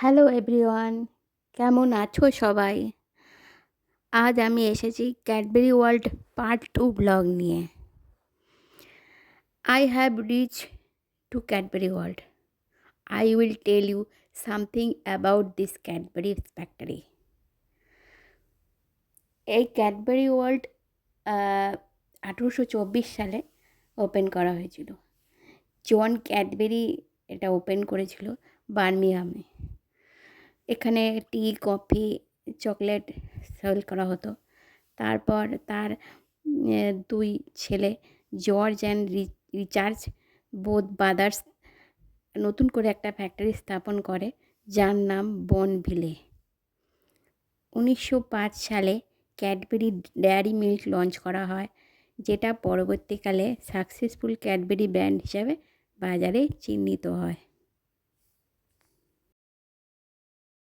Hello everyone, কেমন আছো সবাই? আজ আমি এসেছি ক্যাডবেরি ওয়ার্ল্ড পার্ট 2 ব্লগ নিয়ে। I have reach to Cadbury World. I will tell you something about this Cadbury factory. এই ক্যাডবেরি ওয়ার্ল্ড 1824 সালে ওপেন করা হয়েছিল। জন ক্যাডবেরি এটা ওপেন করেছিল বার্মিংহামে। এখানে টি, কফি, চকলেট সেল করা হতো। তারপর তার 2 ছেলে George and Richard both brothers নতুন করে একটা ফ্যাক্টরি স্থাপন করে, যার নাম বনভিলে। 1905 সালে ক্যাডবেরি ডেয়ারি মিল্ক লঞ্চ করা হয়, যেটা পরবর্তীকালে সাকসেসফুল ক্যাডবেরি ব্র্যান্ড হিসাবে বাজারে চিহ্নিত হয়।